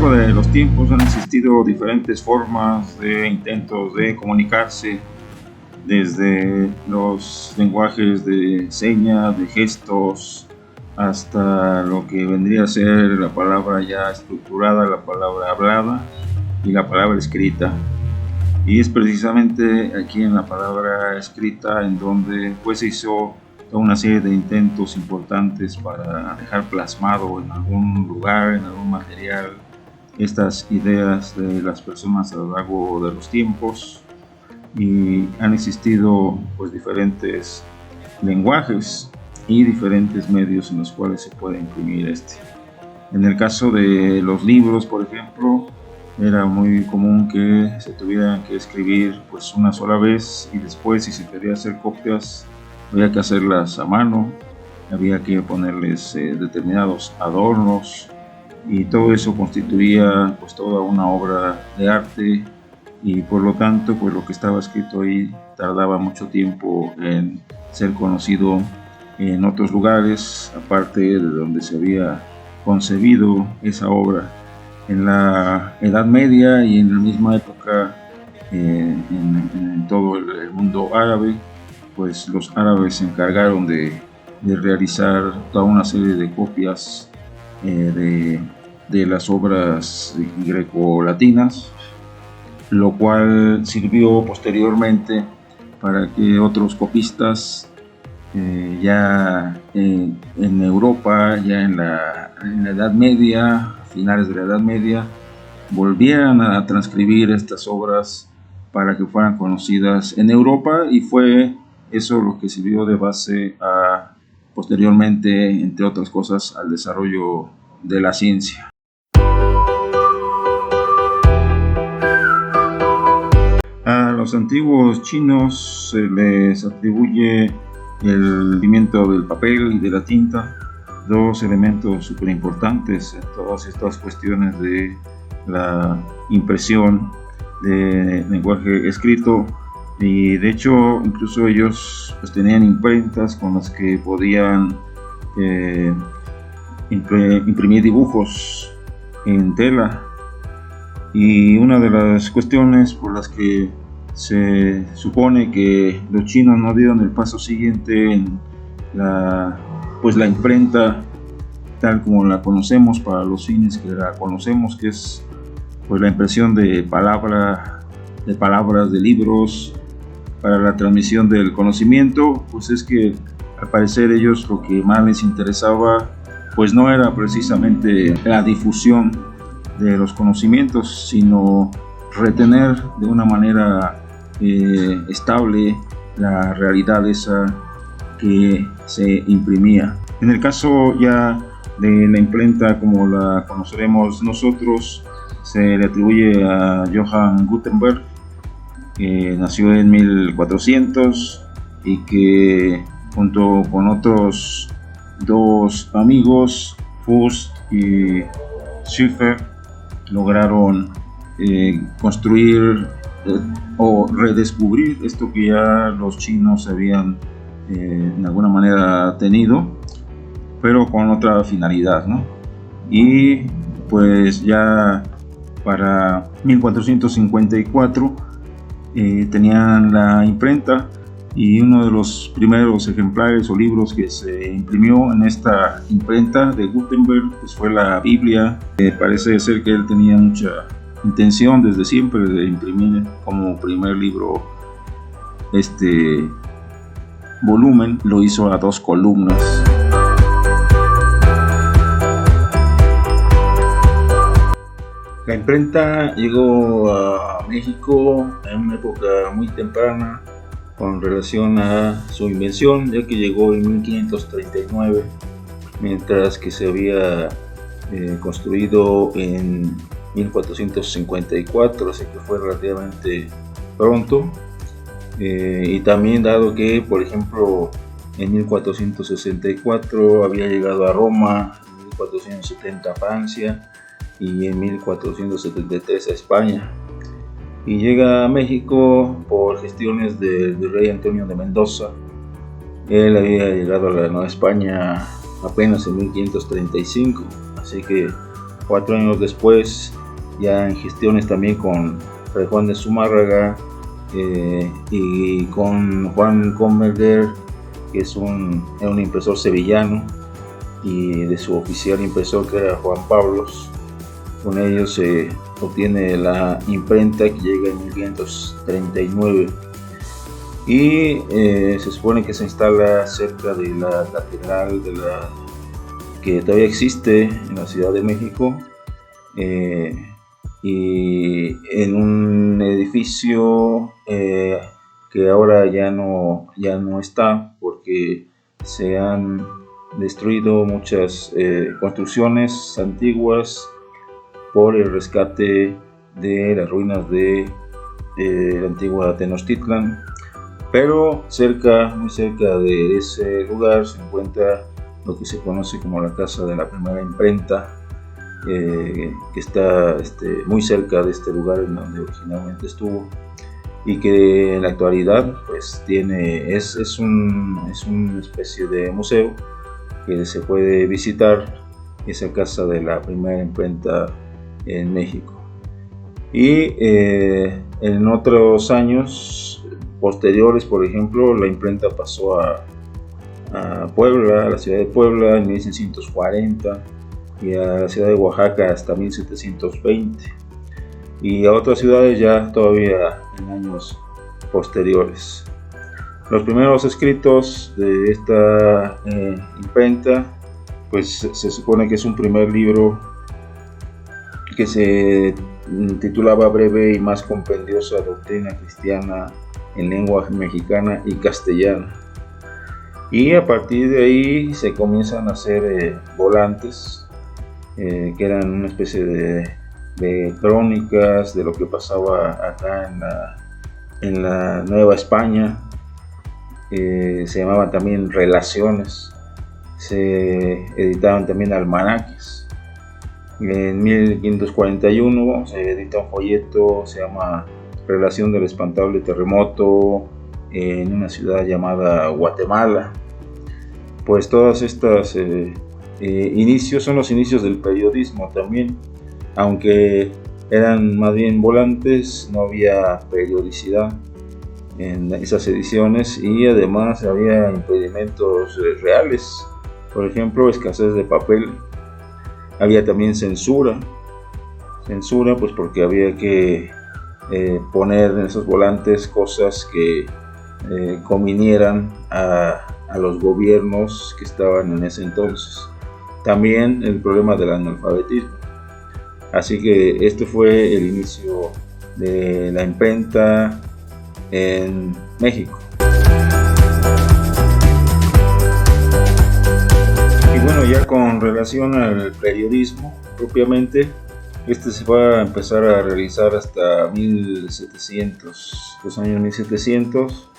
largo de los tiempos han existido diferentes formas de intentos de comunicarse, desde los lenguajes de señas, de gestos, hasta lo que vendría a ser la palabra ya estructurada, la palabra hablada y la palabra escrita. Y es precisamente aquí en la palabra escrita en donde pues se hizo toda una serie de intentos importantes para dejar plasmado en algún lugar, en algún material, estas ideas de las personas a lo largo de los tiempos. Y han existido pues diferentes lenguajes y diferentes medios en los cuales se puede imprimir este. En el caso de los libros, por ejemplo, era muy común que se tuvieran que escribir pues una sola vez, y después, si se quería hacer copias, había que hacerlas a mano, había que ponerles determinados adornos, y todo eso constituía pues toda una obra de arte, y por lo tanto pues lo que estaba escrito ahí tardaba mucho tiempo en ser conocido en otros lugares, aparte de donde se había concebido esa obra. En la Edad Media y en la misma época en todo el mundo árabe, pues los árabes se encargaron de realizar toda una serie de copias de las obras grecolatinas, lo cual sirvió posteriormente para que otros copistas ya en Europa, ya en la Edad Media, finales de la Edad Media, volvieran a transcribir estas obras para que fueran conocidas en Europa, y fue eso lo que sirvió de base posteriormente, entre otras cosas, al desarrollo de la ciencia. A los antiguos chinos se les atribuye el descubrimiento del papel y de la tinta, dos elementos súper importantes en todas estas cuestiones de la impresión de lenguaje escrito. Y de hecho incluso ellos pues tenían imprentas con las que podían imprimir dibujos en tela. Y una de las cuestiones por las que se supone que los chinos no dieron el paso siguiente en la imprenta tal como la conocemos, para los fines que la conocemos, que es pues la impresión de palabras, de libros, para la transmisión del conocimiento, pues es que al parecer ellos lo que más les interesaba pues no era precisamente la difusión de los conocimientos, sino retener de una manera estable la realidad esa que se imprimía. En el caso ya de la imprenta como la conoceremos nosotros, se le atribuye a Johann Gutenberg, que nació en 1400 y que junto con otros dos amigos, Fust y Schiffer, lograron construir o redescubrir esto que ya los chinos habían de alguna manera tenido, pero con otra finalidad, ¿no? Y pues ya para 1454 tenían la imprenta, y uno de los primeros ejemplares o libros que se imprimió en esta imprenta de Gutenberg pues fue la Biblia. Parece ser que él tenía mucha intención desde siempre de imprimir como primer libro este volumen. Lo hizo a 2 columnas. La imprenta llegó a México en una época muy temprana con relación a su invención, ya que llegó en 1539, mientras que se había construido en 1454, así que fue relativamente pronto. Y también dado que, por ejemplo, en 1464 había llegado a Roma, en 1470 a Francia y en 1473 a España, y llega a México por gestiones del virrey Antonio de Mendoza. Él había llegado a la Nueva España apenas en 1535, así que 4 años después, ya en gestiones también con Fray Juan de Zumárraga y con Juan Comberger, que era un impresor sevillano, y de su oficial impresor, que era Juan Pablos. Con ellos se obtiene la imprenta, que llega en 1539 y se supone que se instala cerca de la catedral que todavía existe en la Ciudad de México, y en un edificio que ahora ya no está, porque se han destruido muchas construcciones antiguas por el rescate de las ruinas de la antigua Tenochtitlan. Pero muy cerca de ese lugar se encuentra lo que se conoce como la casa de la primera imprenta, que está muy cerca de este lugar en donde originalmente estuvo, y que en la actualidad pues es una especie de museo que se puede visitar, esa casa de la primera imprenta en México. Y en otros años posteriores, por ejemplo, la imprenta pasó a Puebla, a la ciudad de Puebla en 1640, y a la ciudad de Oaxaca hasta 1720, y a otras ciudades ya todavía en años posteriores. Los primeros escritos de esta imprenta, pues se supone que es un primer libro que se titulaba Breve y más compendiosa doctrina cristiana en lengua mexicana y castellana, y a partir de ahí se comienzan a hacer volantes, que eran una especie de crónicas de lo que pasaba acá en la Nueva España. Se llamaban también relaciones, se editaban también almanaques. En 1541 se edita un folleto, se llama Relación del espantable terremoto en una ciudad llamada Guatemala. Pues todas estas inicios son los inicios del periodismo también, aunque eran más bien volantes, no había periodicidad en esas ediciones, y además había impedimentos reales, por ejemplo, escasez de papel. Había también censura pues porque había que poner en esos volantes cosas que convinieran a los gobiernos que estaban en ese entonces. También el problema del analfabetismo. Así que este fue el inicio de la imprenta en México. Y bueno, ya con relación al periodismo propiamente, se va a empezar a realizar hasta 1700, los años 1700.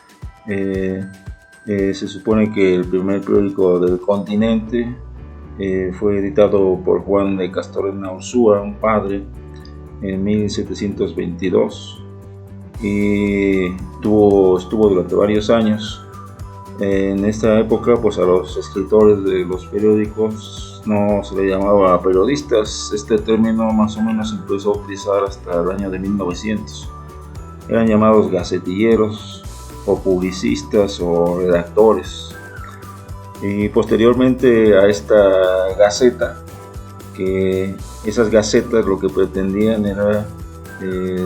Se supone que el primer periódico del continente fue editado por Juan de Castorena Ursúa, un padre, en 1722, y estuvo durante varios años. En esta época, pues a los escritores de los periódicos no se le llamaba periodistas. Este término más o menos se empezó a utilizar hasta el año de 1900. Eran llamados gacetilleros o publicistas o redactores. Y posteriormente a esta gaceta, que esas gacetas lo que pretendían era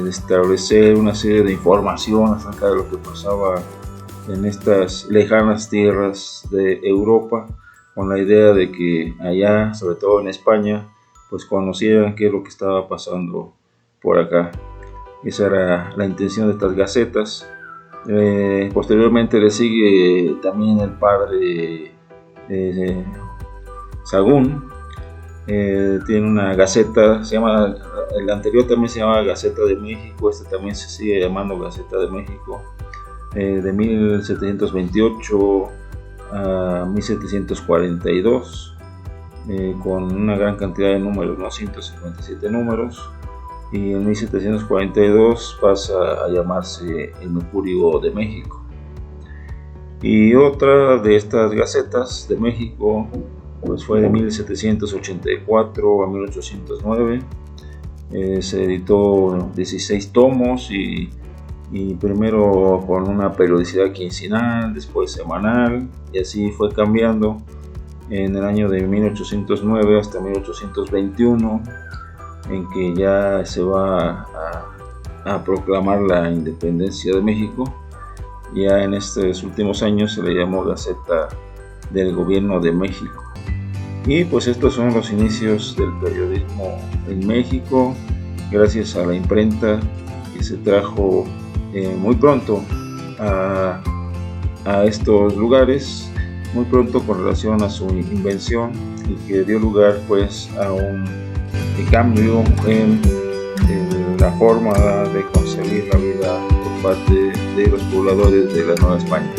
establecer una serie de información acerca de lo que pasaba en estas lejanas tierras de Europa, con la idea de que allá, sobre todo en España, pues conocieran qué es lo que estaba pasando por acá. Esa era la intención de estas gacetas. Posteriormente le sigue también el padre Sagún. Tiene una gaceta, el anterior también se llama Gaceta de México, este también se sigue llamando Gaceta de México, de 1728 a 1742, con una gran cantidad de números, 157 números, y en 1742 pasa a llamarse El Mercurio de México. Y otra de estas gacetas de México pues fue de 1784 a 1809. Se editó 16 tomos y primero con una periodicidad quincenal, después semanal, y así fue cambiando en el año de 1809 hasta 1821, en que ya se va a proclamar la independencia de México. Ya en estos últimos años se le llamó Gaceta del Gobierno de México. Y pues estos son los inicios del periodismo en México, gracias a la imprenta que se trajo muy pronto a estos lugares, muy pronto con relación a su invención, y que dio lugar pues a un cambio en la forma de concebir la vida por parte de los pobladores de la Nueva España.